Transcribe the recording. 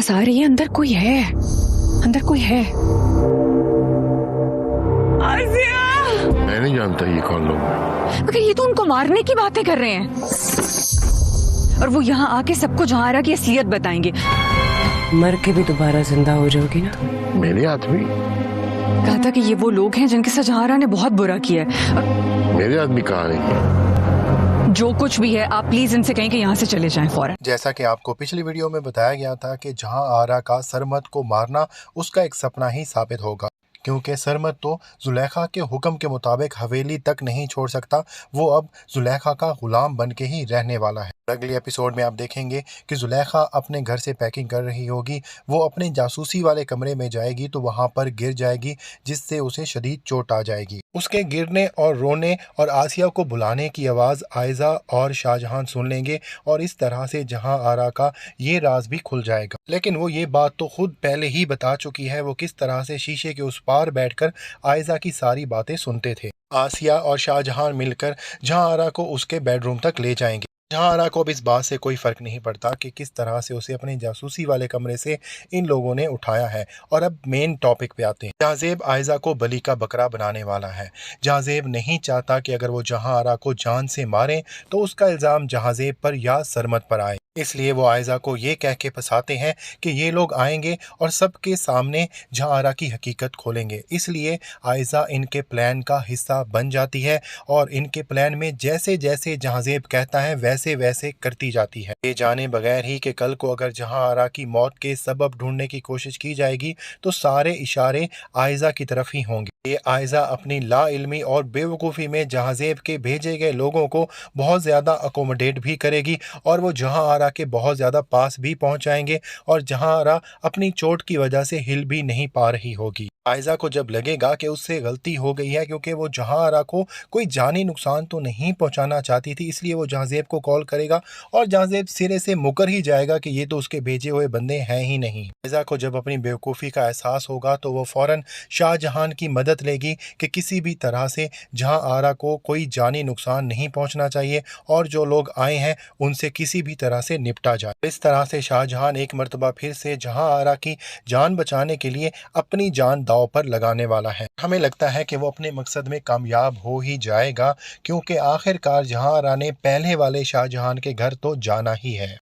आवाज आ रही है, अंदर कोई है, अंदर कोई है। आसिया! मैं नहीं जानता ये कौन लोग हैं। मगर ये तो उनको मारने की बातें कर रहे हैं, और वो यहाँ आके सबको जहारा की असलियत बताएंगे। मर के भी दोबारा जिंदा हो जाओगी ना। मेरे आदमी? कहा था कि ये वो लोग हैं जिनके साथ जहारा ने बहुत बुरा किया है। और मेरे आदमी कहाँ है? जो कुछ भी है, आप प्लीज इनसे कहें कि यहाँ से चले जाएं फौरन। जैसा कि आपको पिछली वीडियो में बताया गया था कि जहां आरा का सरमद को मारना उसका एक सपना ही साबित होगा, क्योंकि सरमद तो जुलेखा के हुक्म के मुताबिक हवेली तक नहीं छोड़ सकता। वो अब जुलेखा का गुलाम बन के ही रहने वाला है। अगले एपिसोड में आप देखेंगे कि जुलेखा अपने घर से पैकिंग कर रही होगी। वो अपने जासूसी वाले कमरे में जाएगी तो वहां पर गिर जाएगी, जिससे उसे शदीद चोट आ जाएगी। उसके गिरने और रोने और आसिया को बुलाने की आवाज़ आयजा और शाहजहां सुन लेंगे, और इस तरह से जहां आरा का ये राज भी खुल जाएगा। लेकिन वो ये बात तो खुद पहले ही बता चुकी है, वो किस तरह से शीशे के उस पार बैठकर आयजा की सारी बातें सुनते थे। आसिया और शाहजहां मिलकर जहां आरा को उसके बेडरूम तक ले जाएंगे। जहां आरा को अब इस बात से कोई फर्क नहीं पड़ता कि किस तरह से उसे अपने जासूसी वाले कमरे से इन लोगों ने उठाया है। और अब मेन टॉपिक पे आते हैं। जहाजेब आयजा को बलि का बकरा बनाने वाला है। जहाजेब नहीं चाहता कि अगर वो जहां आरा को जान से मारे तो उसका इल्ज़ाम जहाजेब पर या सरमद पर आए, इसलिए वो आयजा को ये कह के फंसाते हैं कि ये लोग आएंगे और सबके सामने जहां आरा की हकीकत खोलेंगे। इसलिए आयजा इनके प्लान का हिस्सा बन जाती है और इनके प्लान में जैसे जैसे जहाजेब कहता है वैसे वैसे करती जाती है, ये जाने बगैर ही कि कल को अगर जहां आरा की मौत के सबब ढूंढने की कोशिश की जाएगी तो सारे इशारे आयजा की तरफ ही होंगे। ये आयजा अपनी ला इल्मी और बेवकूफ़ी में जहाजेब के भेजे गए लोगों को बहुत ज़्यादा अकोमोडेट भी करेगी, और वो जहां आरा के बहुत ज़्यादा पास भी पहुंच जाएंगे, और जहां आरा अपनी चोट की वजह से हिल भी नहीं पा रही होगी। आयजा को जब लगेगा कि उससे गलती हो गई है, क्योंकि वो जहां आरा को कोई जानी नुकसान तो नहीं पहुंचाना चाहती थी, इसलिए वो जहाजेब को कॉल करेगा और जहाजेब सिरे से मुकर ही जाएगा कि ये तो उसके भेजे हुए बंदे हैं ही नहीं। आयजा को जब अपनी बेवकूफ़ी का एहसास होगा तो वो फ़ौरन शाहजहां की मदद लेगी कि किसी भी तरह से जहां आरा को कोई जानी नुकसान नहीं पहुंचना चाहिए, और जो लोग आए हैं उनसे किसी भी तरह से निपटा जाए। इस तरह से शाहजहां एक मरतबा फिर से जहां आरा की जान बचाने के लिए अपनी जान दांव पर लगाने वाला है। हमें लगता है कि वो अपने मकसद में कामयाब हो ही जाएगा, क्योंकि आखिरकार जहां आरा ने पहले वाले शाहजहां के घर तो जाना ही है।